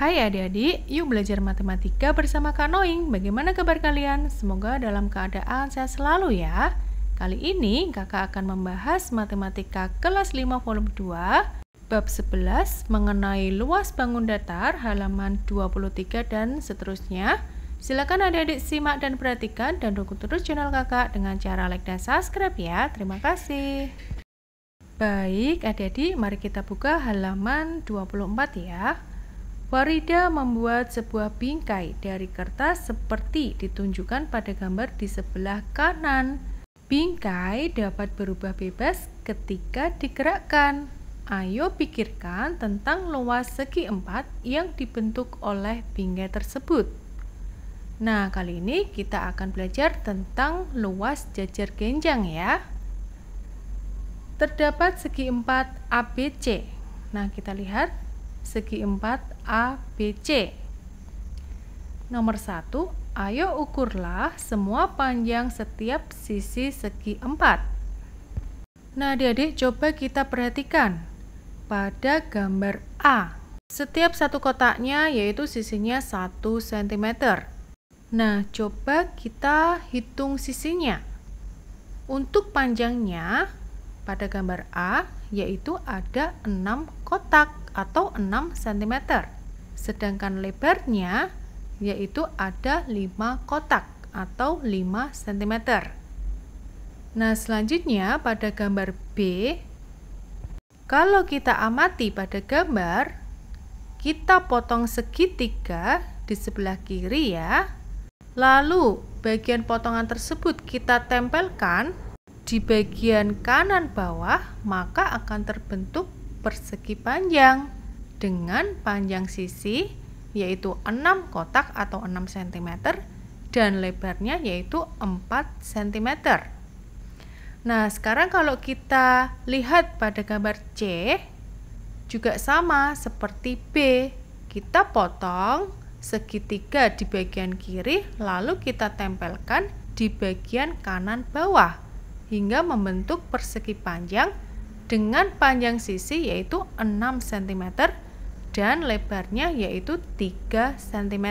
Hai adik-adik, yuk belajar matematika bersama Kak Noing. Bagaimana kabar kalian? Semoga dalam keadaan sehat selalu ya. Kali ini kakak akan membahas matematika kelas 5 volume 2, bab 11 mengenai luas bangun datar, halaman 23 dan seterusnya. Silakan adik-adik simak dan perhatikan dan dukung terus channel kakak dengan cara like dan subscribe ya. Terima kasih. Baik adik-adik, mari kita buka halaman 24 ya. Farida membuat sebuah bingkai dari kertas seperti ditunjukkan pada gambar di sebelah kanan. Bingkai dapat berubah bebas ketika digerakkan. Ayo pikirkan tentang luas segi 4 yang dibentuk oleh bingkai tersebut. Nah, kali ini kita akan belajar tentang luas jajar genjang ya. Terdapat segi 4 ABC. Nah, kita lihat segi 4 ABC. Nomor 1, ayo ukurlah semua panjang setiap sisi segi 4. Nah, adik-adik coba kita perhatikan pada gambar A. Setiap satu kotaknya yaitu sisinya 1 cm. Nah, coba kita hitung sisinya. Untuk panjangnya pada gambar A yaitu ada 6 kotak atau 6 cm. Sedangkan lebarnya yaitu ada 5 kotak atau 5 cm. Nah, selanjutnya pada gambar B, kalau kita amati pada gambar, kita potong segitiga di sebelah kiri ya. Lalu bagian potongan tersebut kita tempelkan di bagian kanan bawah, maka akan terbentuk persegi panjang dengan panjang sisi yaitu 6 kotak atau 6 cm dan lebarnya yaitu 4 cm. Nah, sekarang kalau kita lihat pada gambar C juga sama seperti B. Kita potong segitiga di bagian kiri lalu kita tempelkan di bagian kanan bawah hingga membentuk persegi panjang dengan panjang sisi yaitu 6 cm dan lebarnya yaitu 3 cm.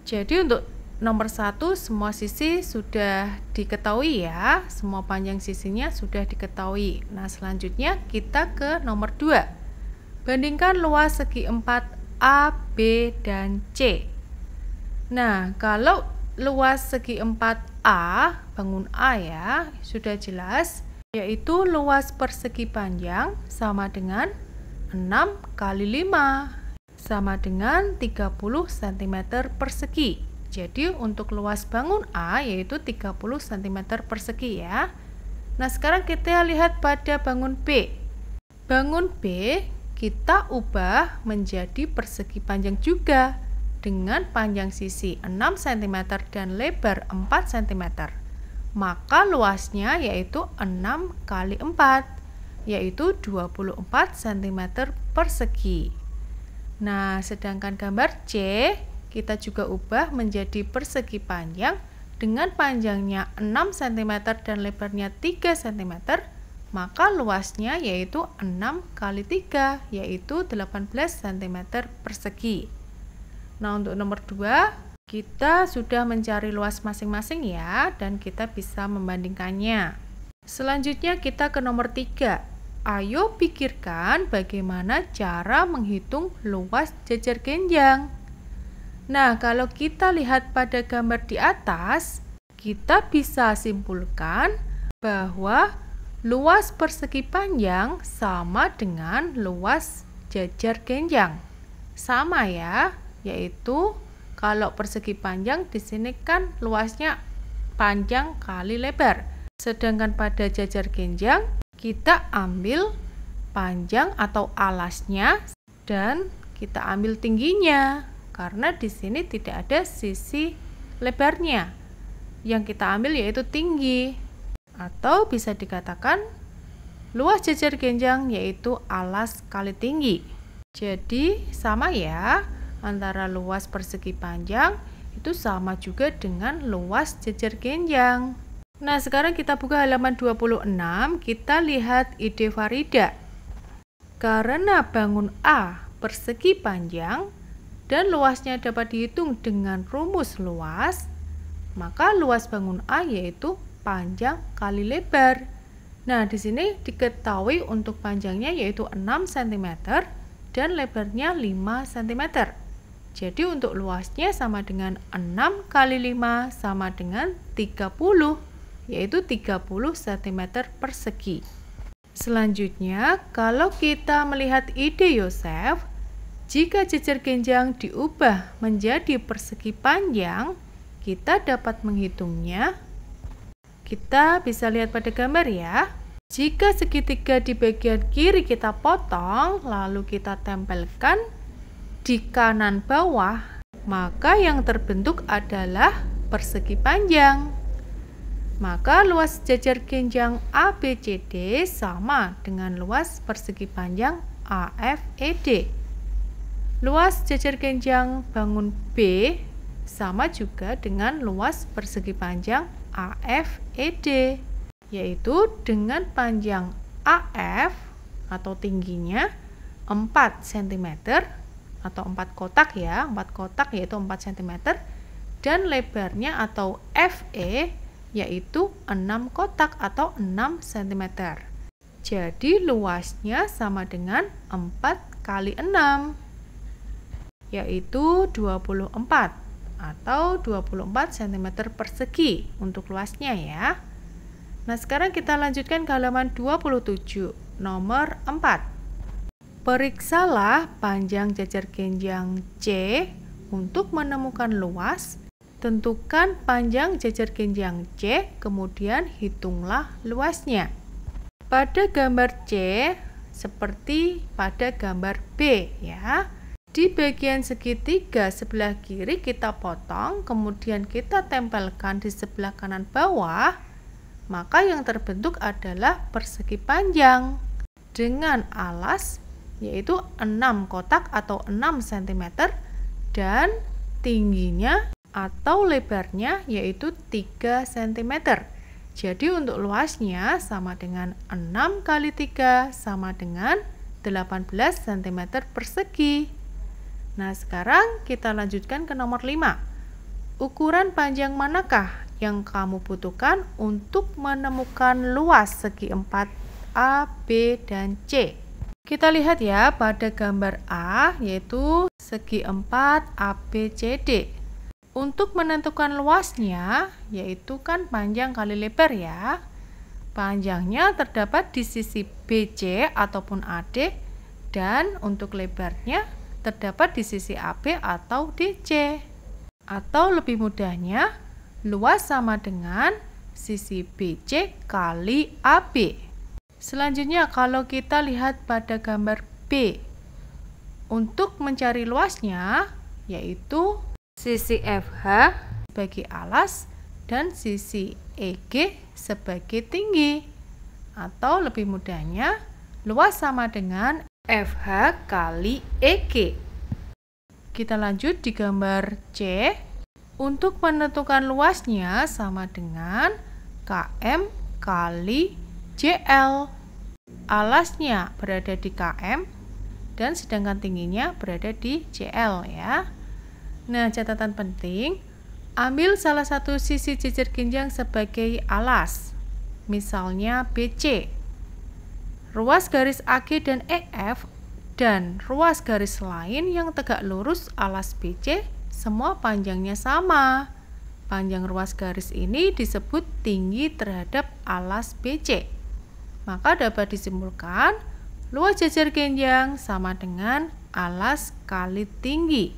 Jadi untuk nomor 1 semua sisi sudah diketahui ya, semua panjang sisinya sudah diketahui. Nah, selanjutnya kita ke nomor 2. Bandingkan luas segi 4 A, B, dan C. Nah, kalau luas segi 4A, bangun A ya, sudah jelas, yaitu luas persegi panjang sama dengan 6 kali 5 sama dengan 30 cm persegi. Jadi untuk luas bangun A yaitu 30 cm persegi ya. Nah, sekarang kita lihat pada bangun B. Bangun B kita ubah menjadi persegi panjang juga dengan panjang sisi 6 cm dan lebar 4 cm. Maka luasnya yaitu 6 kali 4 yaitu 24 cm persegi. Nah, sedangkan gambar C kita juga ubah menjadi persegi panjang dengan panjangnya 6 cm dan lebarnya 3 cm, maka luasnya yaitu 6 kali 3 yaitu 18 cm persegi. Nah, untuk nomor 2 kita sudah mencari luas masing-masing ya, dan kita bisa membandingkannya. Selanjutnya kita ke nomor 3. Ayo pikirkan bagaimana cara menghitung luas jajar genjang. Nah, kalau kita lihat pada gambar di atas, kita bisa simpulkan bahwa luas persegi panjang sama dengan luas jajar genjang. Sama ya, yaitu kalau persegi panjang di sini kan luasnya panjang kali lebar. Sedangkan pada jajar genjang kita ambil panjang atau alasnya dan kita ambil tingginya karena di sini tidak ada sisi lebarnya. Yang kita ambil yaitu tinggi, atau bisa dikatakan luas jajar genjang yaitu alas kali tinggi. Jadi sama ya, antara luas persegi panjang itu sama juga dengan luas jajar genjang. Nah, sekarang kita buka halaman 26, kita lihat ide Farida. Karena bangun A persegi panjang dan luasnya dapat dihitung dengan rumus luas, maka luas bangun A yaitu panjang kali lebar. Nah, di sini diketahui untuk panjangnya yaitu 6 cm dan lebarnya 5 cm. Jadi untuk luasnya sama dengan 6 kali 5 sama dengan 30, yaitu 30 cm persegi. Selanjutnya, kalau kita melihat ide Yosef, jika jejer genjang diubah menjadi persegi panjang, kita dapat menghitungnya. Kita bisa lihat pada gambar ya. Jika segitiga di bagian kiri kita potong, lalu kita tempelkan di kanan bawah, maka yang terbentuk adalah persegi panjang. Maka luas jejer genjang ABCD sama dengan luas persegi panjang AFED. Luas jejer genjang bangun B sama juga dengan luas persegi panjang AFED, yaitu dengan panjang AF atau tingginya 4 cm atau 4 kotak ya, 4 kotak yaitu 4 cm, dan lebarnya atau FE yaitu 6 kotak atau 6 cm. Jadi luasnya sama dengan 4 kali 6 yaitu 24 atau 24 cm persegi untuk luasnya ya. Nah, sekarang kita lanjutkan ke halaman 27, nomor 4. Periksalah panjang jejer genjang C untuk menemukan luas. Tentukan panjang jejer genjang C, kemudian hitunglah luasnya. Pada gambar C, seperti pada gambar B ya. Di bagian segitiga sebelah kiri kita potong, kemudian kita tempelkan di sebelah kanan bawah, maka yang terbentuk adalah persegi panjang dengan alas yaitu 6 kotak atau 6 cm dan tingginya atau lebarnya yaitu 3 cm. Jadi untuk luasnya sama dengan 6 kali 3 sama dengan 18 cm persegi. Nah, sekarang kita lanjutkan ke nomor 5. Ukuran panjang manakah yang kamu butuhkan untuk menemukan luas segi 4 A, B, dan C? Kita lihat ya pada gambar A, yaitu segi 4 ABCD. Untuk menentukan luasnya, yaitu kan panjang kali lebar ya. Panjangnya terdapat di sisi BC ataupun AD, dan untuk lebarnya terdapat di sisi AB atau DC. Atau lebih mudahnya, luas sama dengan sisi BC kali AB. Selanjutnya, kalau kita lihat pada gambar B, untuk mencari luasnya, yaitu sisi FH sebagai alas dan sisi EG sebagai tinggi. Atau lebih mudahnya, luas sama dengan FH kali EG. Kita lanjut di gambar C. Untuk menentukan luasnya sama dengan KM kali JL. Alasnya berada di KM dan sedangkan tingginya berada di JL ya. Nah, catatan penting, ambil salah satu sisi jejer genjang sebagai alas. Misalnya BC. Ruas garis AG dan EF dan ruas garis lain yang tegak lurus alas BC semua panjangnya sama. Panjang ruas garis ini disebut tinggi terhadap alas BC. Maka dapat disimpulkan luas jejer genjang sama dengan alas kali tinggi.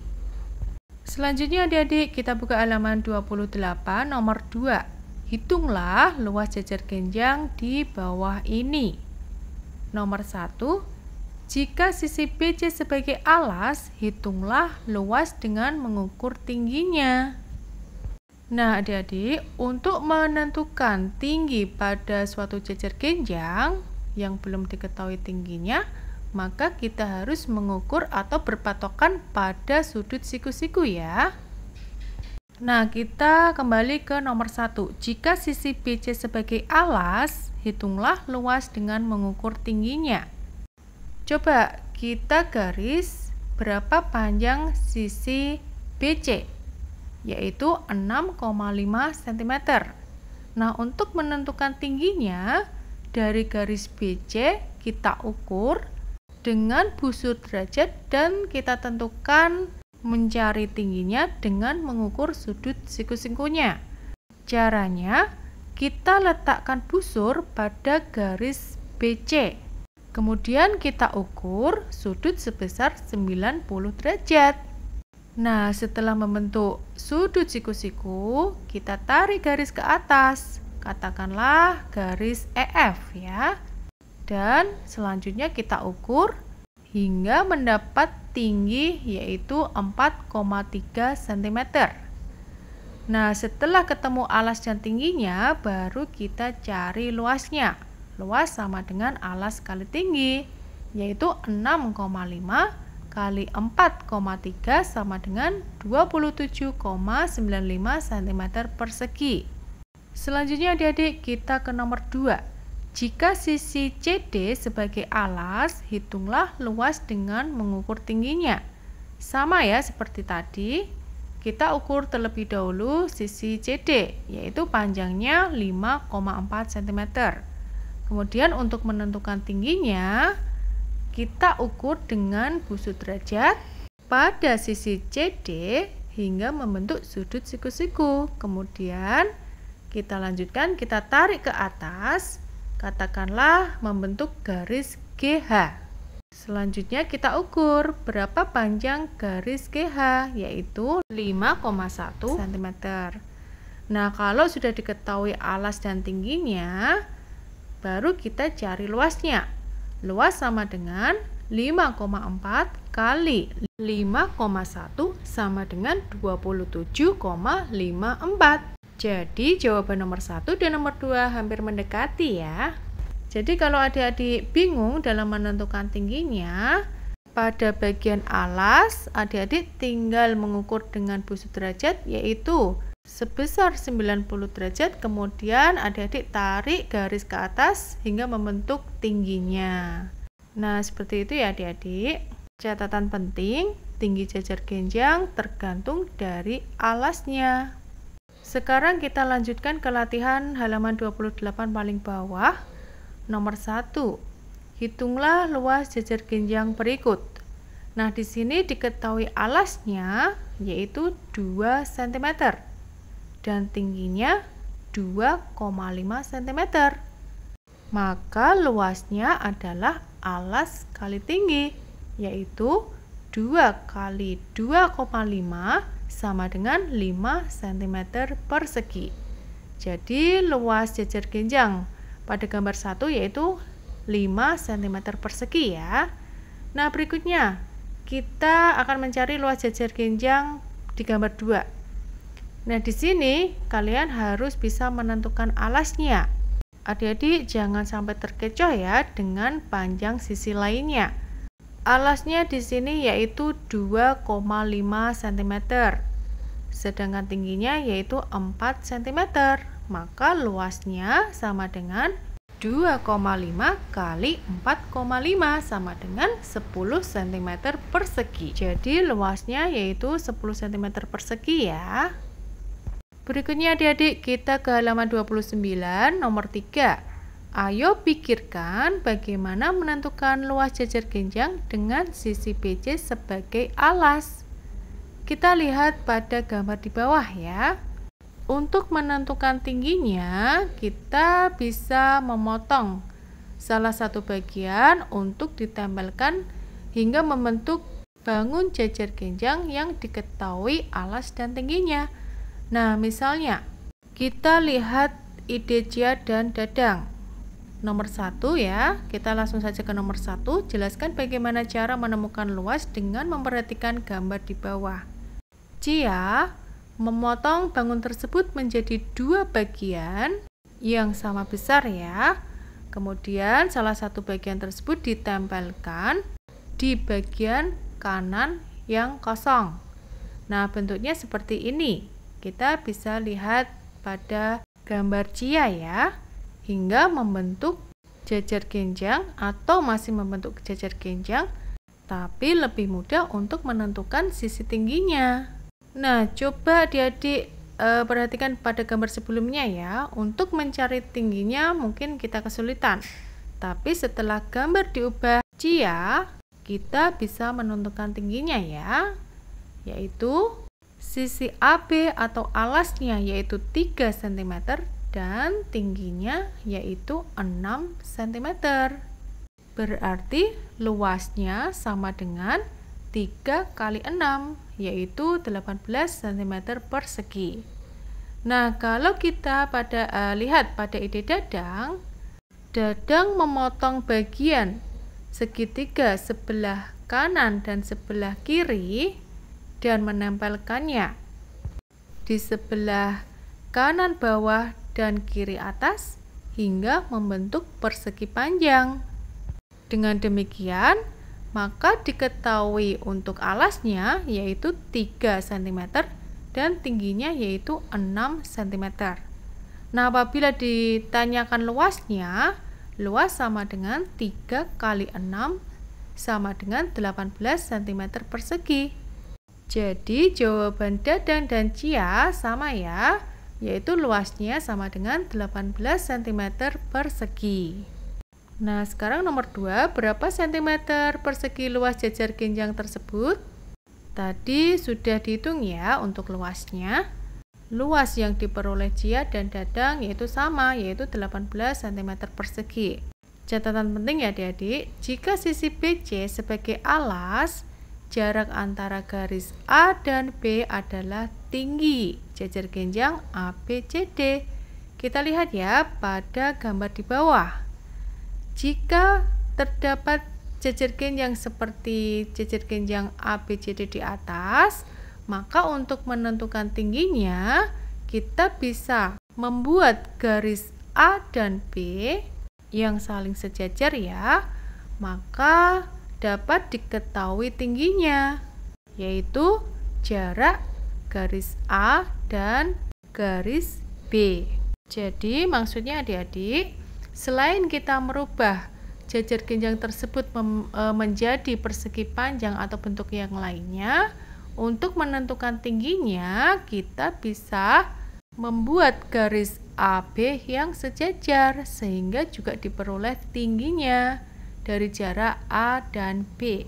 Selanjutnya adik-adik kita buka halaman 28 nomor 2. Hitunglah luas jejer genjang di bawah ini. Nomor 1, jika sisi BC sebagai alas, hitunglah luas dengan mengukur tingginya. Nah, adik-adik, untuk menentukan tinggi pada suatu jejer genjang yang belum diketahui tingginya, maka kita harus mengukur atau berpatokan pada sudut siku-siku ya. Nah, kita kembali ke nomor 1. Jika sisi BC sebagai alas, hitunglah luas dengan mengukur tingginya. Coba kita garis berapa panjang sisi BC, yaitu 6,5 cm. Nah, untuk menentukan tingginya, dari garis BC kita ukur dengan busur derajat dan kita tentukan mencari tingginya dengan mengukur sudut siku-sikunya. Caranya, kita letakkan busur pada garis BC. Kemudian kita ukur sudut sebesar 90 derajat. Nah, setelah membentuk sudut siku-siku, kita tarik garis ke atas. Katakanlah garis EF ya. Dan selanjutnya kita ukur hingga mendapat tinggi yaitu 4,3 cm. Nah, setelah ketemu alas dan tingginya, baru kita cari luasnya. Luas sama dengan alas kali tinggi, yaitu 6,5 kali 4,3 sama dengan 27,95 cm persegi. Selanjutnya adik-adik, kita ke nomor 2. Jika sisi CD sebagai alas, hitunglah luas dengan mengukur tingginya. Sama ya seperti tadi, kita ukur terlebih dahulu sisi CD, yaitu panjangnya 5,4 cm. Kemudian untuk menentukan tingginya, kita ukur dengan busur derajat pada sisi CD hingga membentuk sudut siku-siku. Kemudian kita lanjutkan, kita tarik ke atas, katakanlah membentuk garis GH. Selanjutnya kita ukur berapa panjang garis GH, yaitu 5,1 cm. Nah, kalau sudah diketahui alas dan tingginya, baru kita cari luasnya. Luas sama dengan 5,4 kali 5,1 sama dengan 27,54. Jadi jawaban nomor 1 dan nomor 2 hampir mendekati ya. Jadi kalau adik-adik bingung dalam menentukan tingginya, pada bagian alas adik-adik tinggal mengukur dengan busur derajat, yaitu sebesar 90 derajat, kemudian adik-adik tarik garis ke atas hingga membentuk tingginya. Nah, seperti itu ya adik-adik. Catatan penting, tinggi jajar genjang tergantung dari alasnya. Sekarang kita lanjutkan ke latihan halaman 28 paling bawah. Nomor 1. Hitunglah luas jajar genjang berikut. Nah, di sini diketahui alasnya yaitu 2 cm dan tingginya 2,5 cm. Maka luasnya adalah alas kali tinggi, yaitu 2 kali 2,5 sama dengan 5 cm persegi. Jadi luas jajar genjang pada gambar 1 yaitu 5 cm persegi ya. Nah, berikutnya kita akan mencari luas jajar genjang di gambar 2. Nah, di sini kalian harus bisa menentukan alasnya. Adik-adik jangan sampai terkecoh ya dengan panjang sisi lainnya. Alasnya di sini yaitu 2,5 cm. Sedangkan tingginya yaitu 4 cm. Maka luasnya sama dengan 2,5 kali 4,5 sama dengan 10 cm persegi. Jadi luasnya yaitu 10 cm persegi ya. Berikutnya adik-adik kita ke halaman 29 nomor 3. Ayo pikirkan bagaimana menentukan luas jajar genjang dengan sisi BC sebagai alas. Kita lihat pada gambar di bawah ya. Untuk menentukan tingginya, kita bisa memotong salah satu bagian untuk ditempelkan hingga membentuk bangun jajar genjang yang diketahui alas dan tingginya. Nah, misalnya kita lihat ide Cia dan Dadang. Nomor 1 ya, kita langsung saja ke nomor 1. Jelaskan bagaimana cara menemukan luas dengan memperhatikan gambar di bawah. Cia memotong bangun tersebut menjadi 2 bagian yang sama besar ya. Kemudian salah satu bagian tersebut ditempelkan di bagian kanan yang kosong. Nah, bentuknya seperti ini. Kita bisa lihat pada gambar Cia ya, hingga membentuk jajar genjang atau masih membentuk jajar genjang tapi lebih mudah untuk menentukan sisi tingginya. Nah, coba adik-adik perhatikan pada gambar sebelumnya ya. Untuk mencari tingginya mungkin kita kesulitan, tapi setelah gambar diubah cia, kita bisa menentukan tingginya ya, yaitu sisi AB atau alasnya yaitu 3 cm dan tingginya yaitu 6 cm. Berarti luasnya sama dengan 3 kali 6 yaitu 18 cm persegi. Nah, kalau kita lihat pada ide Dadang, Dadang memotong bagian segitiga sebelah kanan dan sebelah kiri dan menempelkannya di sebelah kanan bawah dan kiri atas hingga membentuk persegi panjang. Dengan demikian, maka diketahui untuk alasnya yaitu 3 cm dan tingginya yaitu 6 cm. Nah, apabila ditanyakan luasnya, luas sama dengan 3 kali 6 sama dengan 18 cm persegi. Jadi jawaban Dadang dan Cia sama ya, yaitu luasnya sama dengan 18 cm persegi. Nah, sekarang nomor 2, berapa cm persegi luas jajar genjang tersebut? Tadi sudah dihitung ya untuk luasnya. Luas yang diperoleh Cia dan Dadang yaitu sama, yaitu 18 cm persegi. Catatan penting ya adik-adik, jika sisi BC sebagai alas, jarak antara garis A dan B adalah tinggi jajar genjang ABCD. Kita lihat ya pada gambar di bawah. Jika terdapat jajar genjang seperti jajar genjang ABCD di atas, maka untuk menentukan tingginya, kita bisa membuat garis A dan B yang saling sejajar ya, maka dapat diketahui tingginya, yaitu jarak garis A dan garis B. Jadi maksudnya adik-adik, selain kita merubah jajar genjang tersebut menjadi persegi panjang atau bentuk yang lainnya, untuk menentukan tingginya kita bisa membuat garis AB yang sejajar sehingga juga diperoleh tingginya dari jarak A dan B.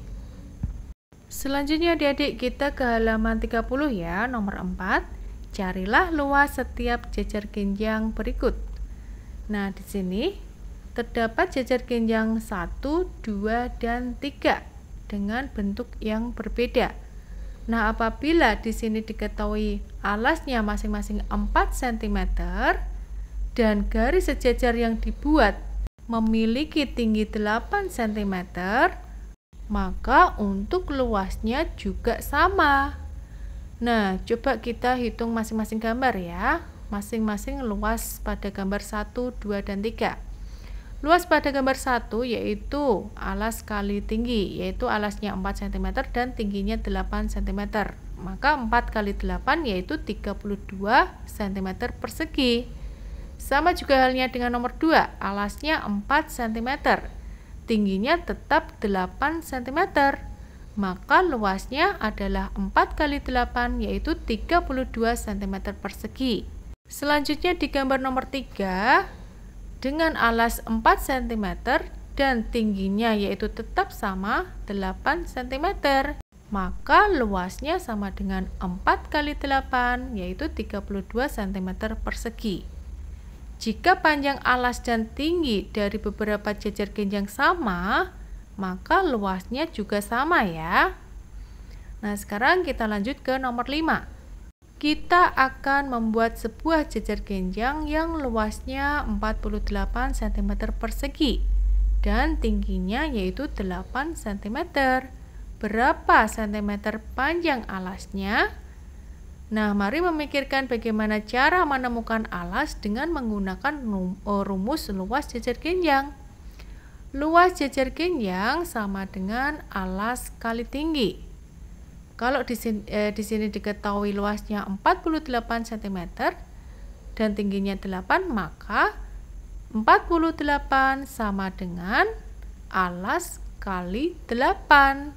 Selanjutnya adik-adik kita ke halaman 30 ya, nomor 4. Carilah luas setiap jajar genjang berikut. Nah, di sini terdapat jajar genjang 1, 2, dan 3 dengan bentuk yang berbeda. Nah, apabila di sini diketahui alasnya masing-masing 4 cm dan garis sejajar yang dibuat memiliki tinggi 8 cm, maka untuk luasnya juga sama. Nah, coba kita hitung masing-masing gambar ya. Masing-masing luas pada gambar 1, 2, dan 3. Luas pada gambar 1 yaitu alas kali tinggi, yaitu alasnya 4 cm dan tingginya 8 cm. Maka 4 kali 8 yaitu 32 cm persegi. Sama juga halnya dengan nomor 2, alasnya 4 cm. Tingginya tetap 8 cm. Maka luasnya adalah 4 kali 8 yaitu 32 cm persegi. Selanjutnya di gambar nomor 3, dengan alas 4 cm dan tingginya yaitu tetap sama 8 cm, maka luasnya sama dengan 4 kali 8 yaitu 32 cm persegi. Jika panjang alas dan tinggi dari beberapa jajar genjang sama, maka luasnya juga sama ya. Nah, sekarang kita lanjut ke nomor 5. Kita akan membuat sebuah jajar genjang yang luasnya 48 cm persegi dan tingginya yaitu 8 cm. Berapa cm panjang alasnya? Nah, mari memikirkan bagaimana cara menemukan alas dengan menggunakan rumus luas jajar genjang. Luas jajar genjang sama dengan alas kali tinggi. Kalau di sini diketahui luasnya 48 cm dan tingginya 8, maka 48 sama dengan alas kali 8.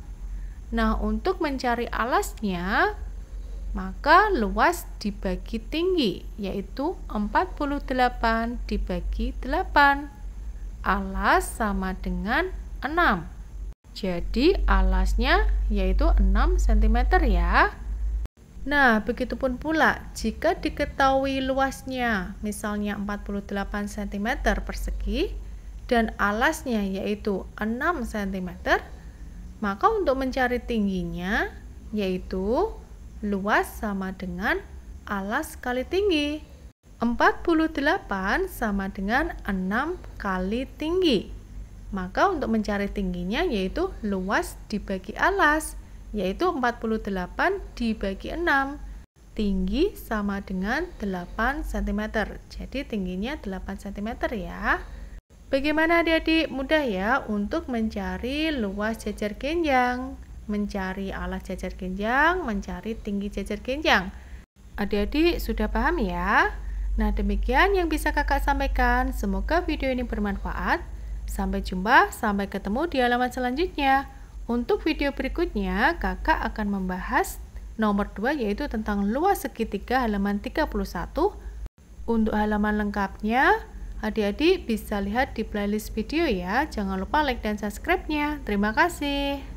Nah, untuk mencari alasnya, maka luas dibagi tinggi, yaitu 48 dibagi 8. Alas sama dengan 6. Jadi alasnya yaitu 6 cm ya. Nah, begitupun pula jika diketahui luasnya misalnya 48 cm persegi dan alasnya yaitu 6 cm, maka untuk mencari tingginya yaitu luas sama dengan alas kali tinggi. 48 sama dengan 6 kali tinggi. Maka untuk mencari tingginya yaitu luas dibagi alas, yaitu 48 dibagi 6. Tinggi sama dengan 8 cm. Jadi tingginya 8 cm ya. Bagaimana adik-adik? Mudah ya untuk mencari luas jajar genjang, mencari alas jajar genjang, mencari tinggi jajar genjang. Adik-adik sudah paham ya? Nah, demikian yang bisa kakak sampaikan. Semoga video ini bermanfaat. Sampai jumpa, sampai ketemu di halaman selanjutnya. Untuk video berikutnya, kakak akan membahas nomor 2 yaitu tentang luas segitiga halaman 31. Untuk halaman lengkapnya, adik-adik bisa lihat di playlist video ya. Jangan lupa like dan subscribe-nya. Terima kasih.